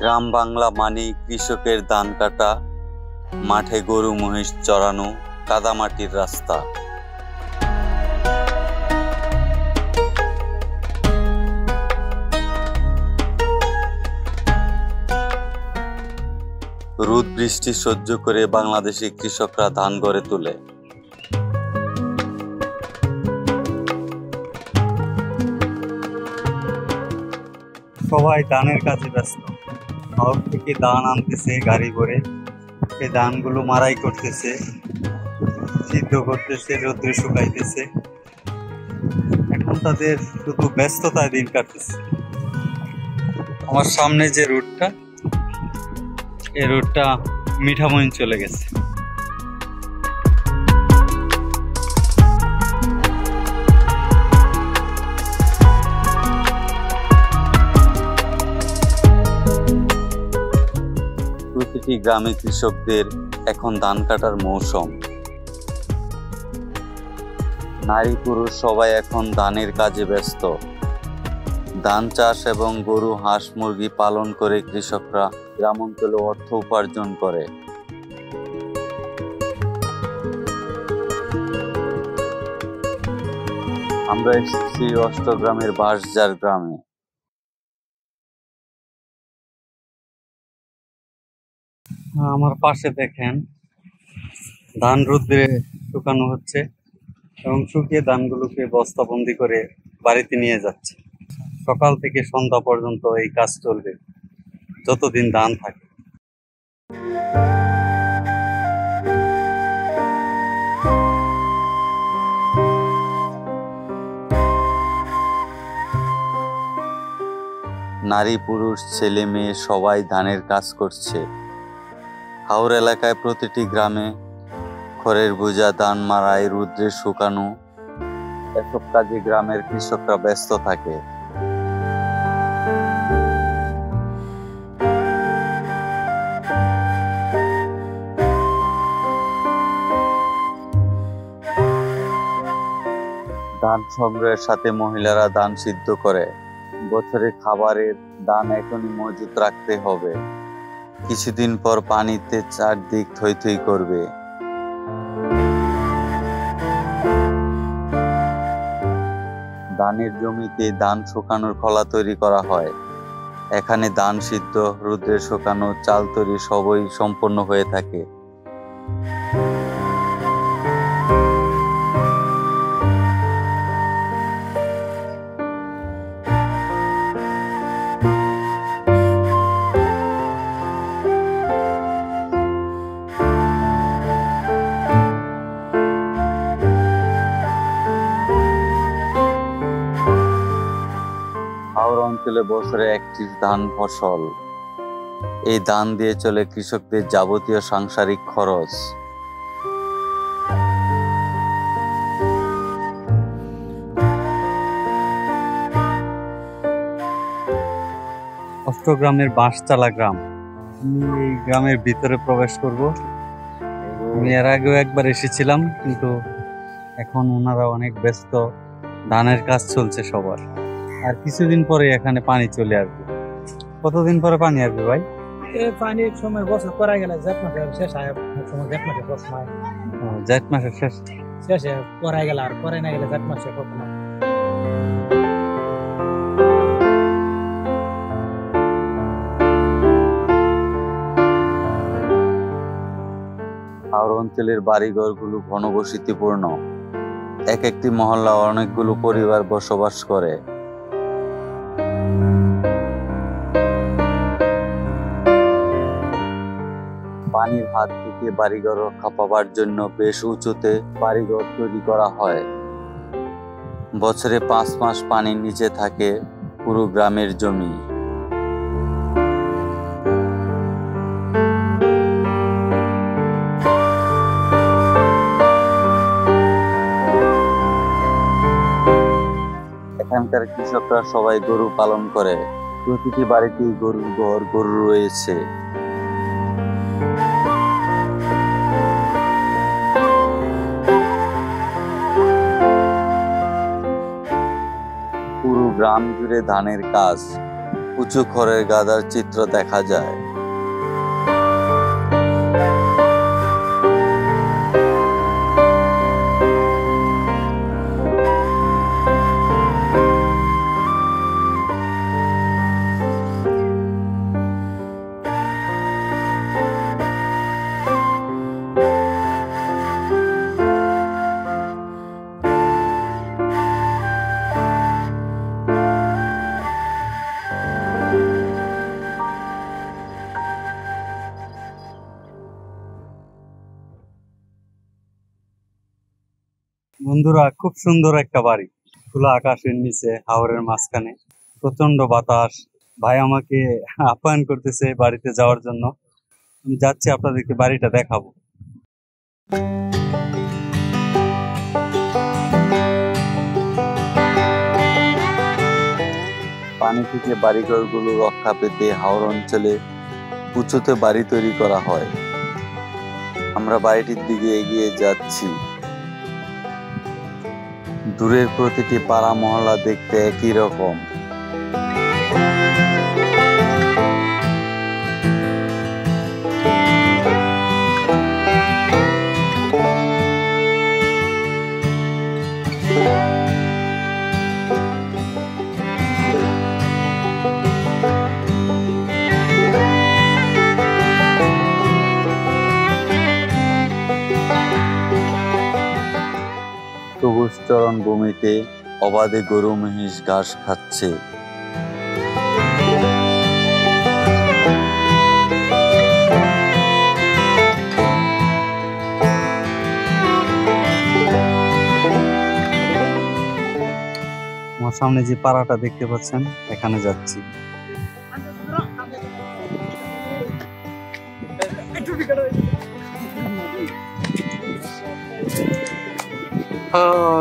গ্রাম বাংলা মানে কৃষকের ধান কাটা, মাঠে গরু মহিষ চরানো, কাদামাটির রাস্তা। রোদ বৃষ্টি সহ্য করে বাংলাদেশি কৃষকরা ধান গড়ে তোলে। সবাই ধানের কাজে ব্যস্ত। শহর থেকে ধান আনতেছে গাড়ি করে, এই ধানগুলো মারাই করতেছে, সিদ্ধ করতেছে, রোদ্রে শুকাইতেছে। এখন তাদের শুধু ব্যস্ততায় দিন কাটতেছে। আমার সামনে যে রোডটা, এই রোডটা মিঠামইন চলে গেছে। প্রতিটি গ্রামে কৃষকদের এখন ধান কাটার মৌসুম। নারী পুরুষ সবাই এখন ধানের কাজে ব্যস্ত। ধান চাষ এবং গরু হাঁস মুরগি পালন করে কৃষকরা গ্রাম অঞ্চলে অর্থ উপার্জন করে। আমরা এসেছি অষ্টগ্রামের বাঁশঝাড় গ্রামে। আমার পাশে দেখেন ধান রোদ্রে শুকানো হচ্ছে এবং শুকিয়ে ধানগুলোকে বস্তাবন্দি করে বাড়িতে নিয়ে যাচ্ছে। সকাল থেকে সন্ধ্যা পর্যন্ত এই কাজ চলবে যতদিন ধান থাকে। নারী পুরুষ ছেলে মেয়ে সবাই ধানের কাজ করছে। হাওর এলাকায় প্রতিটি গ্রামে খড়ের বোঝা, ধান মাড়াই, রোদ্রে শুকানো, এসব কাজে গ্রামের কৃষকরা ব্যস্ত থাকে। ধান সংগ্রহের সাথে মহিলারা ধান সিদ্ধ করে। বছরে খাবারের ধান এখনই মজুত রাখতে হবে, কিছুদিন পর পানিতে চারদিক থই থই করবে। ধানের জমিতে ধান শুকানোর খলা তৈরি করা হয়। এখানে ধান সিদ্ধ, রোদ্রে শুকানো, চাল তৈরি সবই সম্পন্ন হয়ে থাকে। হাওর অঞ্চলে বছরে একটি ধান ফসল। এই ধান দিয়ে চলে কৃষকদের যাবতীয় সাংসারিক খরচ। অষ্টগ্রামের বাঁশতলা গ্রাম। আমি এই গ্রামের ভিতরে প্রবেশ করব। আমি এর আগেও একবার এসেছিলাম, কিন্তু এখন ওনারা অনেক ব্যস্ত, ধানের কাজ চলছে সবার। আর কিছুদিন পরে এখানে পানি চলে আসবে। কতদিন পরে পানি আসবে ভাই? পানির সময় বছর করা গেলে জেঠ মাসে শেষ হয়, সময় জেঠ মাসে প্রথম হয়। জেঠ মাসের শেষে করা গেলে, আর করে না গেলে জেঠ মাসে প্রথম হয়। হাওর অঞ্চলের বাড়িঘরগুলো ঘনবসতিপূর্ণ। এক একটি মহল্লা অনেকগুলো পরিবার বসবাস করে। পানির হাত থেকে বাড়িঘর রক্ষা পাওয়ার জন্য বেশ উঁচুতে বাড়িঘর তৈরি করা হয়। বছরে 5 মাস পানির নিচে থাকে পুরো গ্রামের জমি। এখানকার কৃষকরা সবাই গরু পালন করে। প্রতিটি বাড়িতেই গরুর ঘর, গরু রয়েছে। গ্রাম জুড়ে ধানের কাজ। উঁচু খড়ের গাদার চিত্র দেখা যায়। বন্ধুরা, খুব সুন্দর একটা বাড়ি, খোলা আকাশের নিচে, হাওরের মাঝখানে, প্রচন্ড বাতাস। ভাই আমাকে আপ্যায়ন করতেছে বাড়িতে যাওয়ার জন্য। আমি যাচ্ছি, আপনাদেরকে বাড়িটা দেখাবো। পানি থেকে বাড়িঘরগুলো রক্ষা পেতে হাওর অঞ্চলে উঁচুতে বাড়ি তৈরি করা হয়। আমরা বাড়িটির দিকে এগিয়ে যাচ্ছি। দূরের প্রতিটি পাড়া মহল্লা দেখতে একই রকম। সবুজ চরণ ভূমিতে অবাধে গরু মহিষ ঘাস খাচ্ছে। আমার সামনে যে পাড়াটা দেখতে পাচ্ছেন, এখানে যাচ্ছি।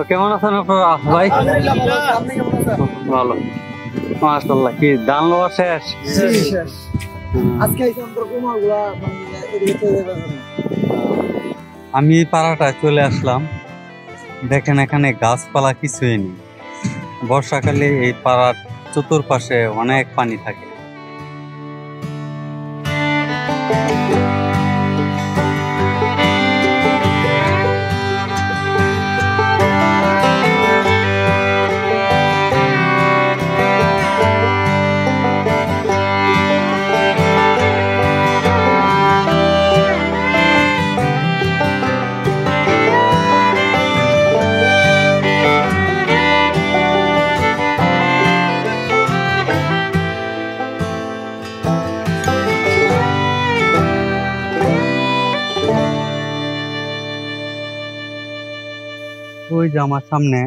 কেমন আছেন আপনারা ভাই? ভালো, মাশাআল্লাহ। কি ধান লওয়া শেষ? আমি এই পাড়াটায় চলে আসলাম। দেখেন, এখানে গাছপালা কিছুই নেই। বর্ষাকালে এই পাড়ার চতুর্পাশে অনেক পানি থাকে। ওই যে আমার সামনে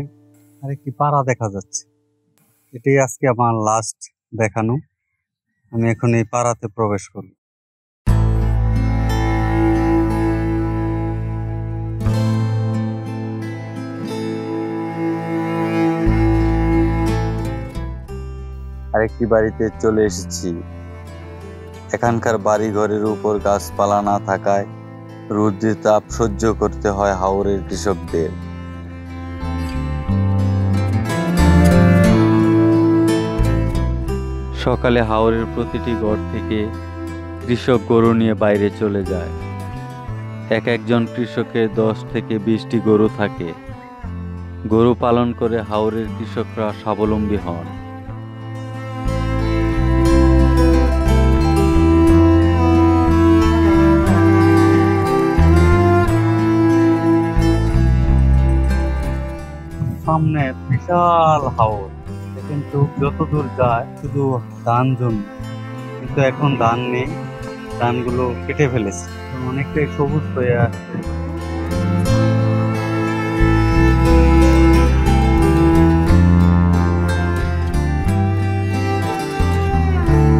আরেকটি পাড়া দেখা যাচ্ছে। এটাই আজকে আমার লাস্ট দেখানো। আমি এখন এই পাড়াতে প্রবেশ করব। আরেকটি বাড়িতে চলে এসেছি। এখানকার বাড়ি ঘরের উপর গাছপালা না থাকায় রৌদ্রের তাপ সহ্য করতে হয় হাওরের কৃষকদের। সকালে হাওরের প্রতিটি ঘর থেকে কৃষক গরু নিয়ে বাইরে চলে যায়। এক একজন কৃষকের 10 থেকে 20টি গরু থাকে। গরু পালন করে হাওরের কৃষকরা স্বাবলম্বী হন। সামনে বিশাল হাওর, কিন্তু যত দূর যায় শুধু ধান জমি, কিন্তু এখন ধান নেই, ধানগুলো কেটে ফেলেছে, অনেকটাই সবুজ হয়ে আসছে।